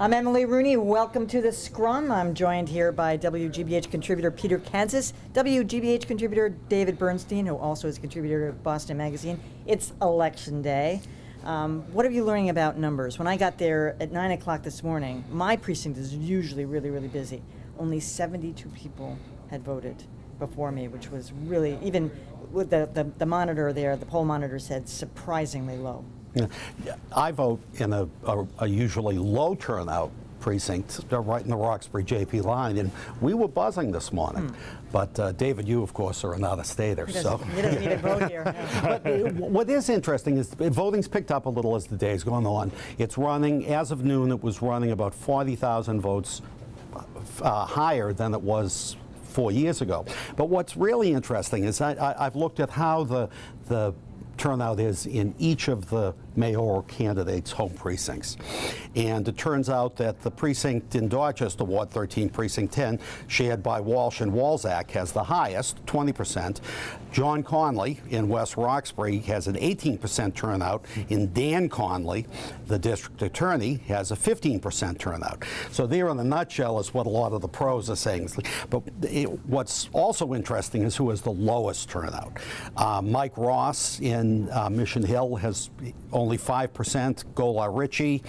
I'm Emily Rooney. Welcome to the Scrum. I'm joined here by WGBH contributor Peter Kadzis, WGBH contributor David Bernstein, who also is a contributor to Boston Magazine. It's election day. What are you learning about numbers? When I got there at 9 o'clock this morning, my precinct is usually really busy. Only 72 people had voted before me, which was really, even with the monitor there, the poll monitor said surprisingly low. Yeah. I vote in a usually low turnout precinct right in the Roxbury JP line, and we were buzzing this morning. But David, you of course are another stater, He doesn't even vote here. But what is interesting is voting's picked up a little as the day's gone on. It's running, as of noon, it was running about 40,000 votes higher than it was 4 years ago. But what's really interesting is I've looked at how the turnout is in each of the mayoral candidates' home precincts. And it turns out that the precinct in Dorchester, Ward 13, Precinct 10, shared by Walsh and Walzak, has the highest, 20%. John Conley in West Roxbury has an 18% turnout. In Dan Conley, the district attorney, has a 15% turnout. So there in a nutshell is what a lot of the pros are saying. But what's also interesting is who has the lowest turnout. Mike Ross in Mission Hill has only 5%. Gola Ritchie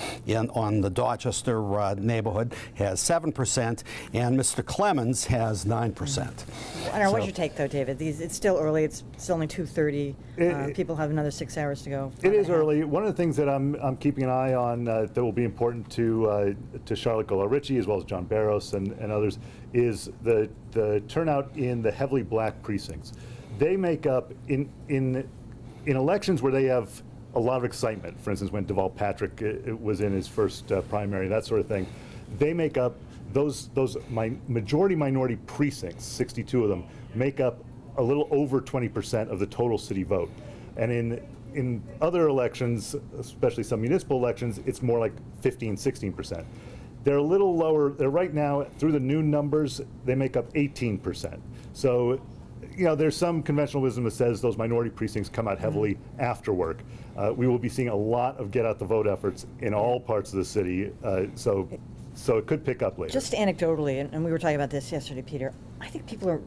on the Dorchester neighborhood has 7%, and Mr. Clemens has 9%. I don't know, what's your take though, David? It's still early. It's only 2:30. People have another 6 hours to go. It is early. One of the things that I'm keeping an eye on that will be important to Charlotte Gola Ritchie as well as John Barros and others is the turnout in the heavily black precincts. They make up in elections where they have a lot of excitement. For instance, when Deval Patrick was in his first primary, that sort of thing, they make up those majority minority precincts. 62 of them make up a little over 20% of the total city vote. And in other elections, especially some municipal elections, it's more like 15, 16%. They're a little lower. They're right now, through the new numbers, they make up 18%. So, you know, there's some conventional wisdom that says those minority precincts come out heavily after work. We will be seeing a lot of get out the vote efforts in all parts of the city, so it could pick up later. Just anecdotally, and we were talking about this yesterday, Peter, I think people are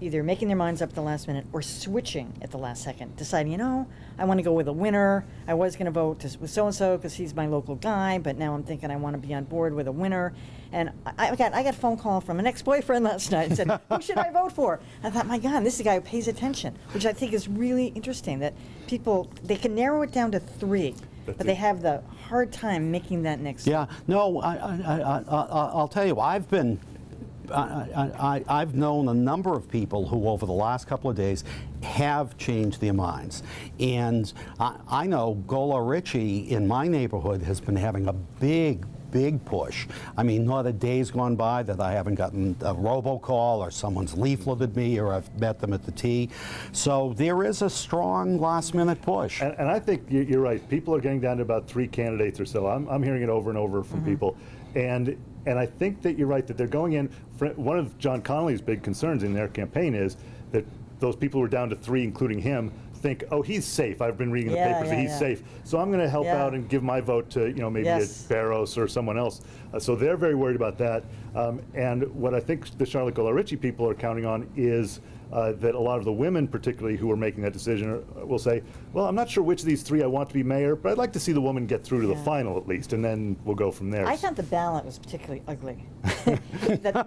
either making their minds up at the last minute or switching at the last second, deciding, you know, I want to go with a winner. I was going to vote with so-and-so because he's my local guy, but now I'm thinking I want to be on board with a winner. And I got a phone call from an ex-boyfriend last night and said, who should I vote for? I thought, my God, this is a guy who pays attention, which I think is really interesting, that people, they can narrow it down to 3. But they have the hard time making that next step. Yeah, no, I'll tell you, I've known a number of people who over the last couple of days have changed their minds. And I know Gola Ritchie in my neighborhood has been having a big push. I mean, not a day's gone by that I haven't gotten a robocall or someone's leafleted me or I've met them at the T. So there is a strong last-minute push. And I think you're right. People are getting down to about 3 candidates or so. I'm hearing it over and over from people. And I think that you're right, that they're going in. One of John Connolly's big concerns in their campaign is that those people who are down to 3, including him, think, oh, he's safe. I've been reading the papers, he's safe. So I'm going to help out and give my vote to, you know, maybe a Barros or someone else. So they're very worried about that. And what I think the Charlotte Gola Ritchie people are counting on is that a lot of the women, particularly who are making that decision, will say, well, I'm not sure which of these 3 I want to be mayor, but I'd like to see the woman get through to the final at least, and then we'll go from there. I thought the ballot was particularly ugly.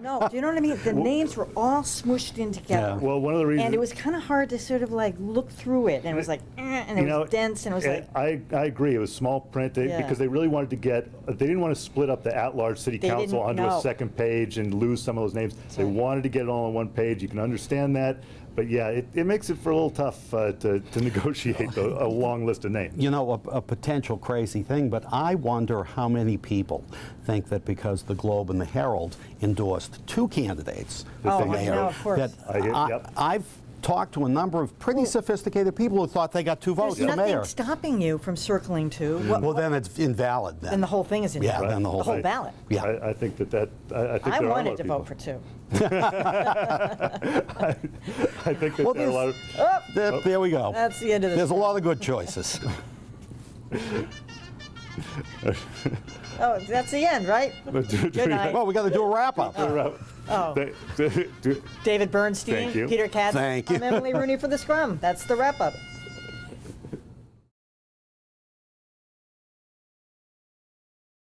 No, do you know what I mean? The names were all smushed in together. Yeah. Well, one of the reasons... And it was kind of hard to sort of like look through it, and it was like, and it was dense, and it was like... I agree, it was small print, because they really wanted to get, they didn't want to split up the at-large city council onto a second page and lose some of those names. They wanted to get it all on one page. You can understand that. But yeah, it makes it for a little tough to negotiate a long list of names. You know, a potential crazy thing, but I wonder how many people think that because the Globe and the Herald endorsed 2 candidates for mayor, of course. that I've talked to a number of pretty sophisticated people who thought they got 2 votes for mayor. There's nothing stopping you from circling 2. Well, then it's invalid. Then the whole thing is invalid. Yeah, then the whole ballot. Yeah, I think that I wanted to vote for 2. I think that there are a lot of... There we go. That's the end of this. There's a lot of good choices. Oh, that's the end, right? Good night. Well, we got to do a wrap-up. Oh. David Bernstein, Thank you. Peter Kadzis. Thank you. I'm Emily Rooney for the Scrum. That's the wrap-up.